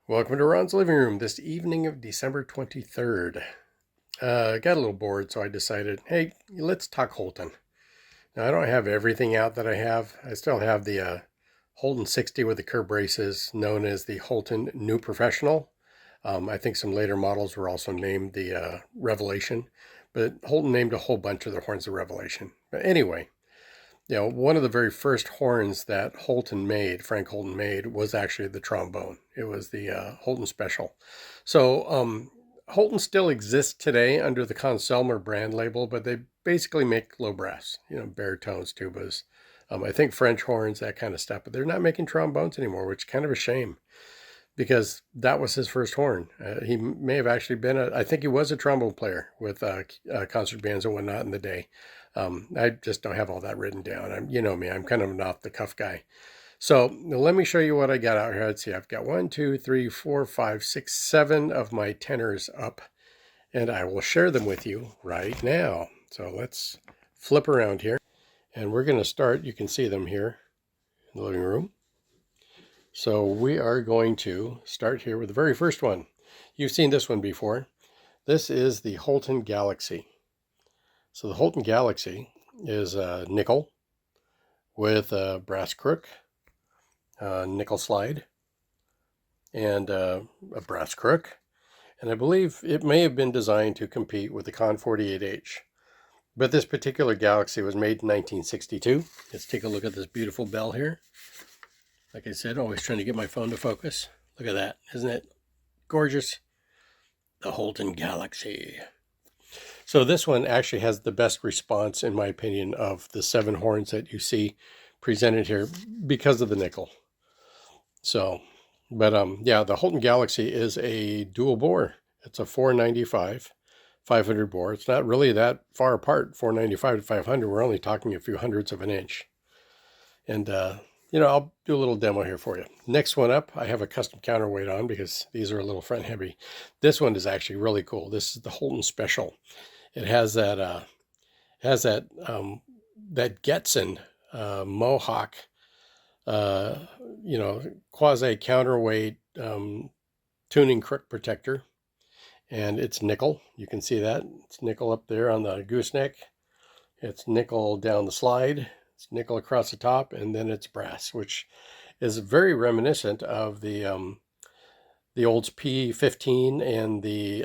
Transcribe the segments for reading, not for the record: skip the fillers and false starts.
Welcome to Ron's Living Room this evening of December 23rd. I got a little bored, so I decided, hey, let's talk Holton. Now, I don't have everything out that I have. I still have the Holton 60 with the curb braces, known as the Holton New Professional. I think some later models were also named the Revelation, but Holton named a whole bunch of their horns the Revelation. But anyway, one of the very first horns that Frank Holton made, was actually the trombone. It was the Holton Special. So Holton still exists today under the Conselmer brand label, but they basically make low brass, baritones, tubas, I think French horns, that kind of stuff. But they're not making trombones anymore, which is kind of a shame because that was his first horn. He may have actually been I think he was a trombone player with concert bands and whatnot in the day. I just don't have all that written down. You know me, I'm kind of an off the cuff guy. So let me show you what I got out here. Let's see, I've got 1, 2, 3, 4, 5, 6, 7 of my tenors up, and I will share them with you right now. So let's flip around here, and we're going to start. You can see them here in the living room. So we are going to start here with the very first one. You've seen this one before. This is the Holton Galaxy. So the Holton Galaxy is nickel with a brass crook, nickel slide, and a brass crook. And I believe it may have been designed to compete with the Con 48H. But this particular Galaxy was made in 1962. Let's take a look at this beautiful bell here. Like I said, always trying to get my phone to focus. Look at that. Isn't it gorgeous? The Holton Galaxy. So this one actually has the best response, in my opinion, of the 7 horns that you see presented here because of the nickel. So, but yeah, the Holton Galaxy is a dual bore. It's a 495, 500 bore. It's not really that far apart, 495 to 500. We're only talking a few hundredths of an inch. And I'll do a little demo here for you. Next one up, I have a custom counterweight on because these are a little front heavy. This one is actually really cool. This is the Holton Special. It has that that Getson Mohawk, quasi counterweight tuning crook protector, and it's nickel. You can see that it's nickel up there on the gooseneck. It's nickel down the slide. It's nickel across the top, and then it's brass, which is very reminiscent of the Olds P15 and the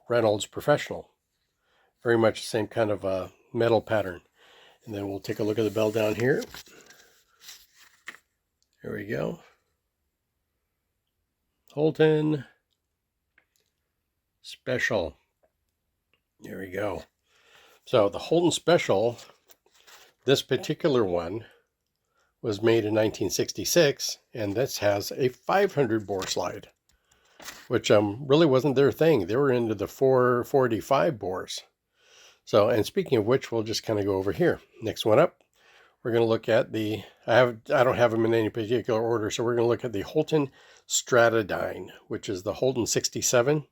Reynolds Professional. Very much the same kind of metal pattern. And then we'll take a look at the bell down here. There we go. Holton Special. There we go. So the Holton Special, this particular one was made in 1966, and this has a 500 bore slide, which really wasn't their thing. They were into the 445 bores. So, and speaking of which, we'll just kind of go over here. Next one up, we're going to look at I don't have them in any particular order, so we're going to look at the Holton Stratodyne, which is the Holton 67.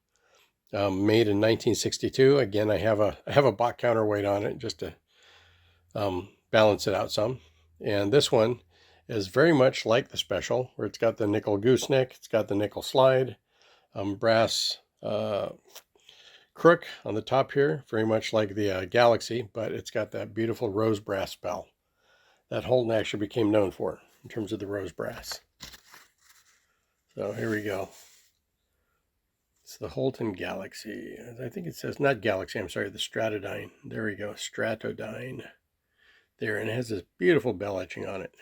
Made in 1962. Again, I have a Bach counterweight on it just to balance it out some. And this one is very much like the Special, where it's got the nickel gooseneck, it's got the nickel slide, brass crook on the top here, very much like the Galaxy, but it's got that beautiful rose brass bell that Holton actually became known for in terms of the rose brass. So here we go. It's the Holton Galaxy. I think it says, not Galaxy, I'm sorry, the Stratodyne. There we go, Stratodyne. There, and it has this beautiful bell etching on it.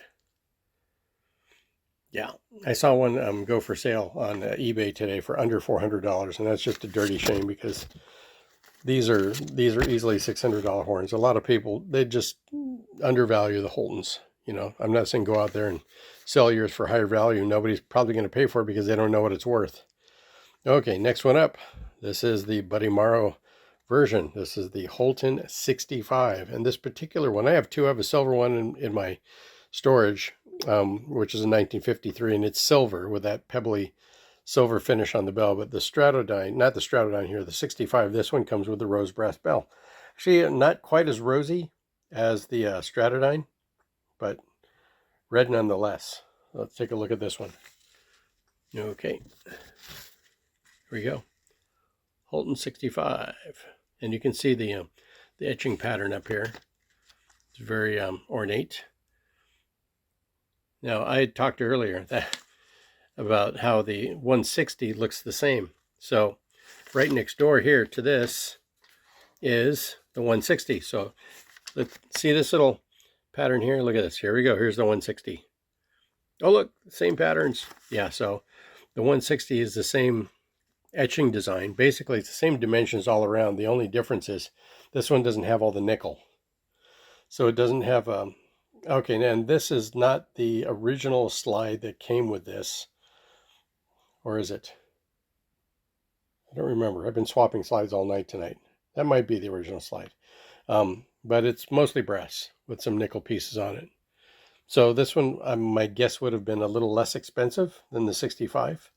Yeah, I saw one go for sale on eBay today for under $400, and that's just a dirty shame because these are easily $600 horns. A lot of people, they just undervalue the Holtons. I'm not saying go out there and sell yours for higher value. Nobody's probably going to pay for it because they don't know what it's worth. Okay, next one up. This is the Buddy Morrow version. This is the Holton 65. And this particular one, I have two. I have a silver one in my storage, which is a 1953, and it's silver with that pebbly silver finish on the bell. But the Stratodyne, not the Stratodyne here, the 65, this one comes with the rose brass bell. Actually, not quite as rosy as the Stratodyne, but red nonetheless. Let's take a look at this one. Okay, here we go. Holton 65. And you can see the etching pattern up here. It's very ornate. Now, I had talked earlier about how the 160 looks the same. So right next door here to this is the 160. So let's see this little pattern here. Look at this. Here we go. Here's the 160. Oh, look, same patterns. Yeah, so the 160 is the same etching design. Basically, it's the same dimensions all around. The only difference is this one doesn't have all the nickel. So it doesn't have okay, and this is not the original slide that came with this. Or is it? I don't remember. I've been swapping slides all night tonight. That might be the original slide. But it's mostly brass with some nickel pieces on it. So this one, my guess would have been a little less expensive than the 65,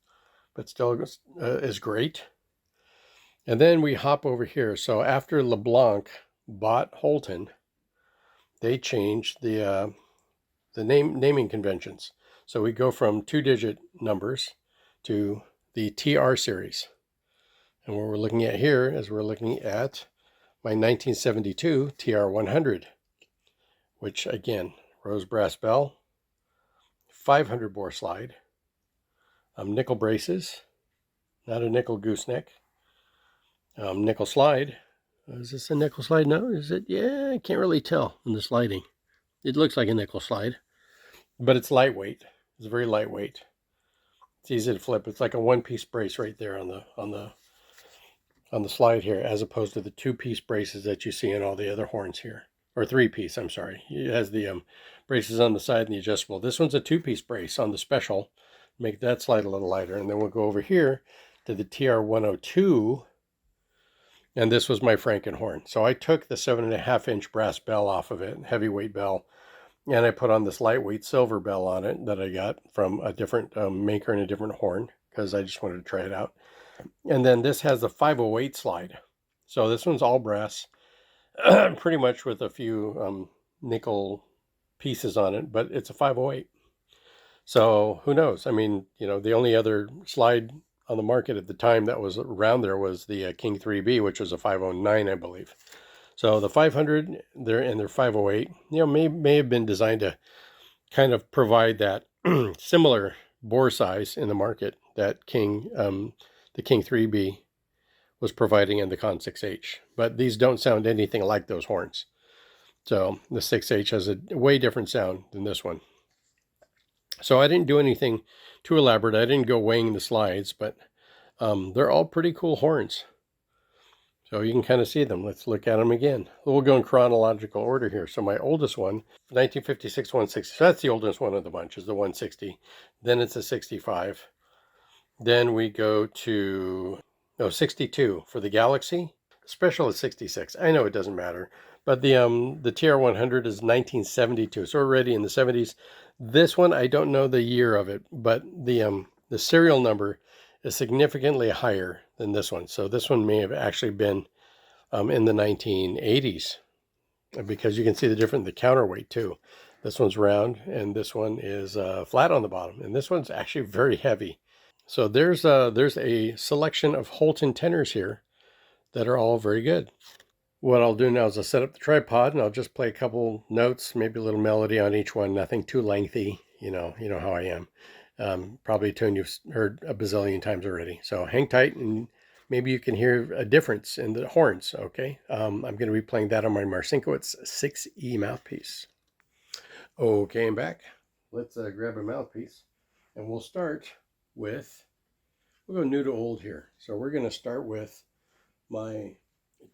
but still is great. And then we hop over here. So after LeBlanc bought Holton, they changed the naming conventions. So we go from 2-digit numbers to the TR series. And what we're looking at here is we're looking at my 1972 TR100, which again, rose brass bell, 500 bore slide, nickel braces, not a nickel gooseneck, nickel slide. Is this a nickel slide? No, is it? Yeah, I can't really tell in the sliding. It looks like a nickel slide, but it's lightweight. It's very lightweight. It's easy to flip. It's like a one-piece brace right there on the slide here, as opposed to the 2-piece braces that you see in all the other horns here, or 3-piece. I'm sorry. It has the braces on the side and the adjustable. This one's a 2-piece brace on the special. Make that slide a little lighter, and then we'll go over here to the TR102. And this was my Frankenhorn. So I took the 7.5-inch brass bell off of it, heavyweight bell, and I put on this lightweight silver bell on it that I got from a different maker and a different horn, because I just wanted to try it out. And then this has a 508 slide. So this one's all brass, pretty much with a few nickel pieces on it, but it's a 508. So who knows? I mean, the only other slide on the market at the time that was around there was the King 3B, which was a 509, I believe. So the 500 there and their 508, may have been designed to kind of provide that similar bore size in the market that the King 3B was providing in the Con 6H. But these don't sound anything like those horns. So the 6H has a way different sound than this one. So I didn't do anything too elaborate. I didn't go weighing the slides, but they're all pretty cool horns. So you can kind of see them. Let's look at them again. We'll go in chronological order here. So my oldest one, 1956 160. So that's the oldest one of the bunch, is the 160. Then it's a 65. Then we go to 62 for the Galaxy. Special is 66. I know it doesn't matter, but the TR100 is 1972. So we're already in the 70s. This one, I don't know the year of it, but the serial number is significantly higher than this one. So this one may have actually been in the 1980s, because you can see the counterweight too. This one's round and this one is flat on the bottom, and this one's actually very heavy. So there's a selection of Holton tenors here that are all very good. What I'll do now is I'll set up the tripod and I'll just play a couple notes, maybe a little melody on each one, nothing too lengthy. You know how I am. Probably a tune you've heard a bazillion times already. So hang tight and maybe you can hear a difference in the horns, okay? I'm going to be playing that on my Marcinkiewicz 6E mouthpiece. Okay, I'm back. Let's grab a mouthpiece and we'll start with, we'll go new to old here. So we're going to start with my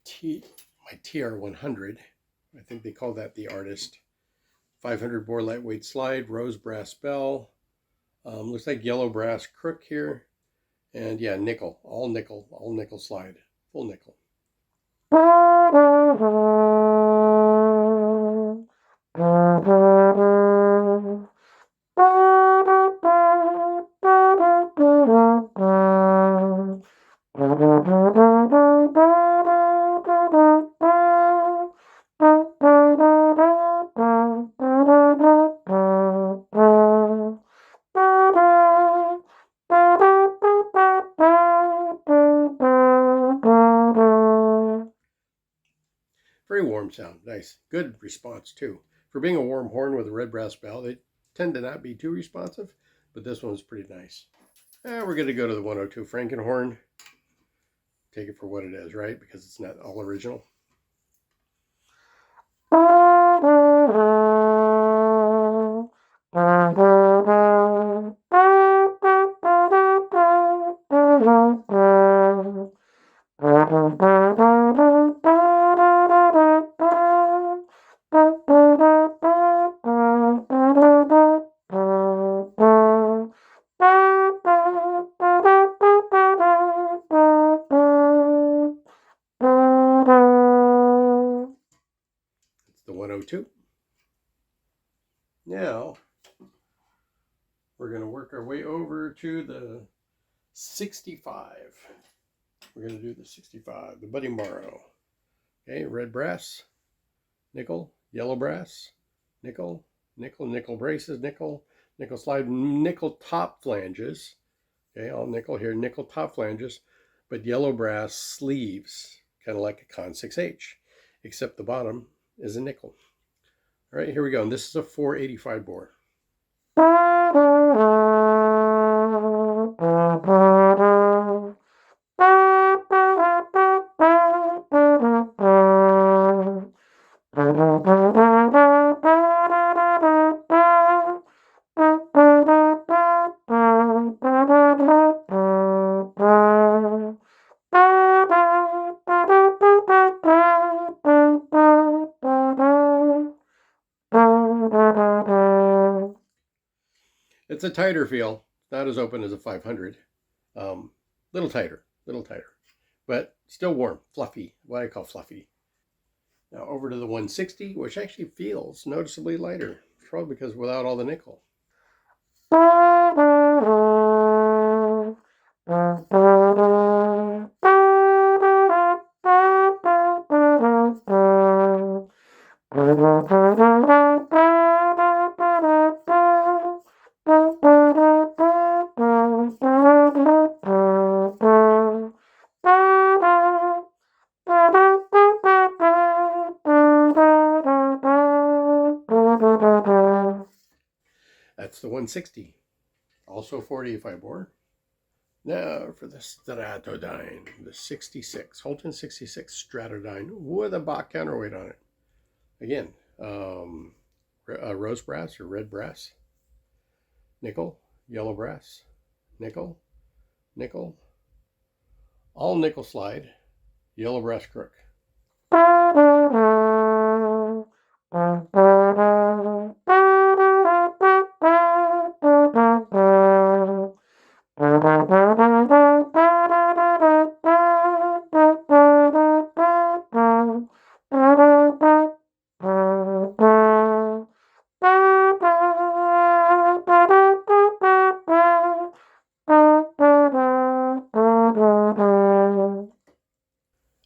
TR100. I think they call that the Artist. 500 bore lightweight slide, rose brass bell. Looks like yellow brass crook here. And yeah, nickel, all nickel slide, full nickel. warm sound. Nice. Good response too. For being a warm horn with a red brass bell, they tend to not be too responsive, but this one was pretty nice. We're going to go to the 102 Frankenhorn. Take it for what it is, right? Because it's not all original. It's the 102. Now, we're going to work our way over to the 65. We're going to do the 65, the Buddy Morrow. Okay, red brass, nickel, yellow brass, nickel, nickel, nickel braces, nickel, nickel slide, nickel top flanges. Okay, all nickel here, nickel top flanges, but yellow brass sleeves, kind of like a Con 6H, except the bottom is a nickel. All right, here we go. And this is a 485 bore. It's a tighter feel, not as open as a 500. Little tighter, but still warm, fluffy, what I call fluffy. Now over to the 160, which actually feels noticeably lighter, probably because without all the nickel. That's the 160, also 485 bore. Now for the Stratodyne, the 66, Holton 66 Stratodyne with a Bach counterweight on it. Again, rose brass or red brass, nickel, yellow brass, nickel, nickel, all nickel slide, yellow brass crook.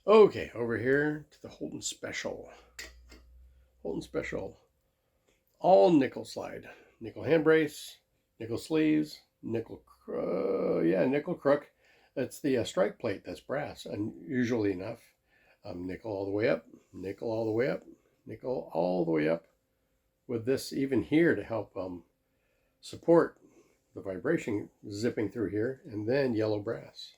Okay, over here to the Holton Special. Holton Special. All nickel slide. Nickel hand brace, nickel sleeves, nickel crook. That's the strike plate, that's brass, unusually enough. Nickel all the way up, nickel all the way up, nickel all the way up. With this even here to help support the vibration zipping through here, and then yellow brass.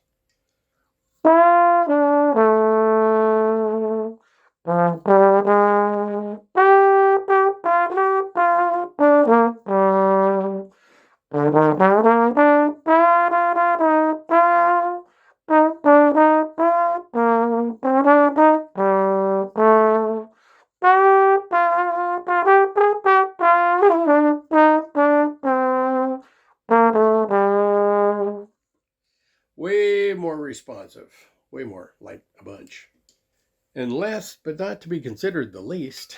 Way more responsive, way more, like a bunch. And last but not to be considered the least,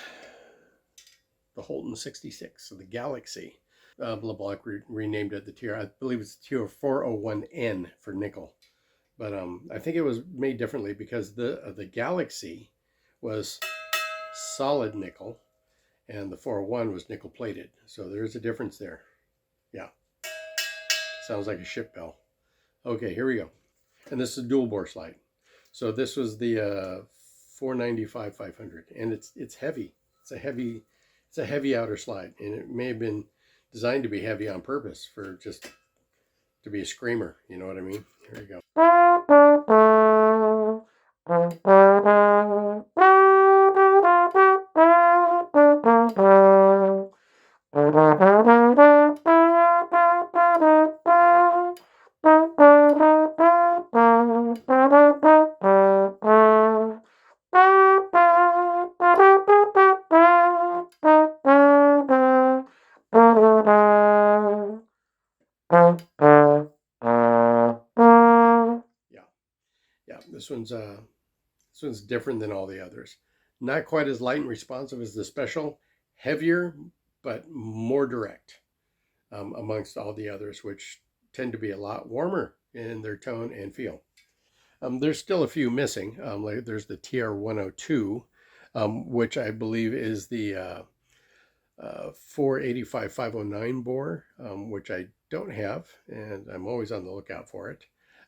the Holton 66, so the Galaxy. LeBlanc renamed it the TR. I believe it's the TR401N for nickel. But I think it was made differently because the Galaxy was solid nickel and the 401 was nickel plated. So there's a difference there. Yeah. Sounds like a ship bell. Okay, here we go. And this is a dual bore slide. So this was the 495 500, and it's heavy. It's a heavy outer slide, and it may have been designed to be heavy on purpose for just to be a screamer. You know what I mean? Here you go. Yeah, this one's different than all the others. Not quite as light and responsive as the special, heavier but more direct amongst all the others, which tend to be a lot warmer in their tone and feel. There's still a few missing. Like there's the TR-102, which I believe is the 485-509 bore, which I don't have, and I'm always on the lookout for it.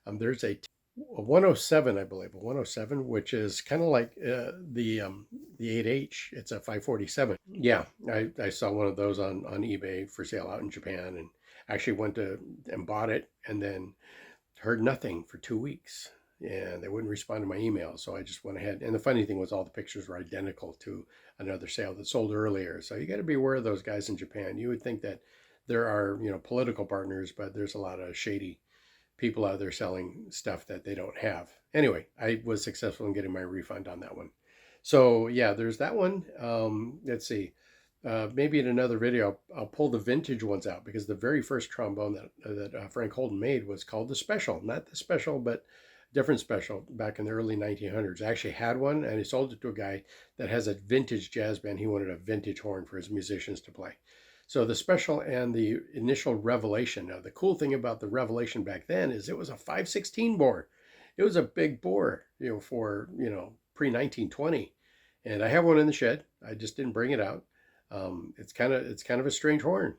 There's a 107, I believe, a 107, which is kind of like the 8H. It's a 547. Yeah, I saw one of those on eBay for sale out in Japan, and actually went to and bought it, and then heard nothing for 2 weeks, and they wouldn't respond to my email. So I just went ahead. And the funny thing was all the pictures were identical to another sale that sold earlier. So you got to be aware of those guys in Japan. You would think that there are, political partners, but there's a lot of shady people out there selling stuff that they don't have. Anyway, I was successful in getting my refund on that one. So yeah, there's that one. Let's see. Maybe in another video, I'll pull the vintage ones out, because the very first trombone that Frank Holton made was called the Special. Not the Special, but different Special back in the early 1900s. I actually had one, and he sold it to a guy that has a vintage jazz band. He wanted a vintage horn for his musicians to play. So the Special and the initial Revelation. Now, the cool thing about the Revelation back then is it was a 516 bore. It was a big bore, for, pre-1920. And I have one in the shed. I just didn't bring it out. It's kind of a strange horn.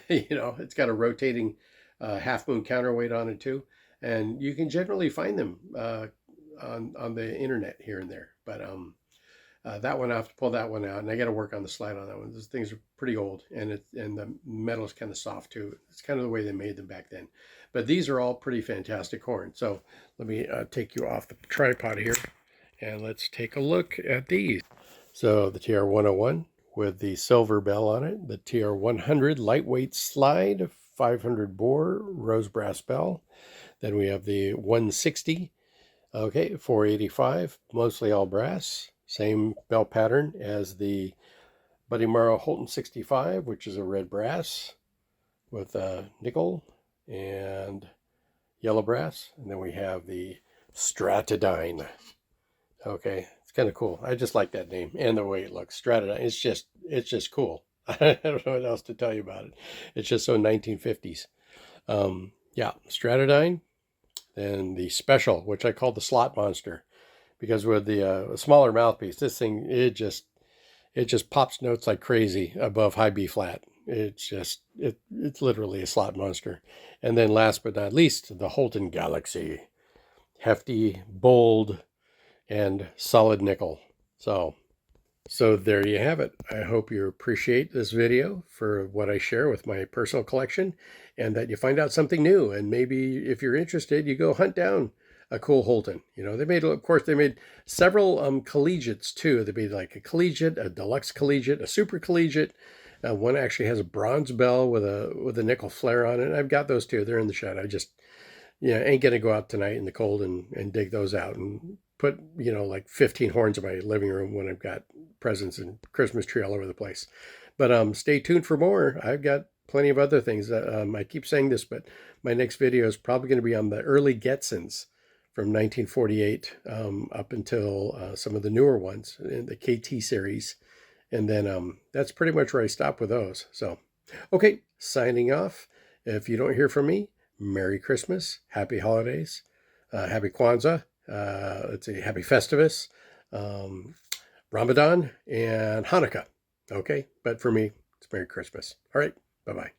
It's got a rotating half moon counterweight on it too, and you can generally find them on the internet here and there. But that one, I have to pull that one out, and I got to work on the slide on that one. Those things are pretty old, and the metal's kind of soft too. It's kind of the way they made them back then. But these are all pretty fantastic horns. So let me take you off the tripod here, and let's take a look at these. So the TR-101 with the silver bell on it, the TR-100 lightweight slide, 500 bore rose brass bell. Then we have the 160, okay, 485, mostly all brass. Same bell pattern as the Buddy Morrow Holton 65, which is a red brass with nickel and yellow brass. And then we have the Stratodyne. Okay, it's kind of cool. I just like that name and the way it looks. Stratodyne. It's just cool. I don't know what else to tell you about it. It's just so 1950s. Yeah, Stratodyne. Then the Special, which I call the Slot Monster, because with the smaller mouthpiece, this thing it just pops notes like crazy above high B flat. It's literally a slot monster. And then last but not least, the Holton Galaxy, hefty, bold, and solid nickel. So there you have it. I hope you appreciate this video for what I share with my personal collection, and that you find out something new. And maybe if you're interested, you go hunt down a cool Holton. They made several collegiates too. They made like a collegiate, a deluxe collegiate, a super collegiate. One actually has a bronze bell with a nickel flare on it. I've got those too. They're in the shed. I just ain't gonna go out tonight in the cold and dig those out and put like 15 horns in my living room when I've got presents and Christmas tree all over the place. But stay tuned for more. I've got plenty of other things. I keep saying this, but my next video is probably going to be on the early Getsons from 1948 up until some of the newer ones in the KT series. And then that's pretty much where I stop with those. So, okay, signing off. If you don't hear from me, Merry Christmas, Happy Holidays, Happy Kwanzaa, let's see, Happy Festivus, Ramadan, and Hanukkah. Okay, but for me, it's Merry Christmas. All right, bye-bye.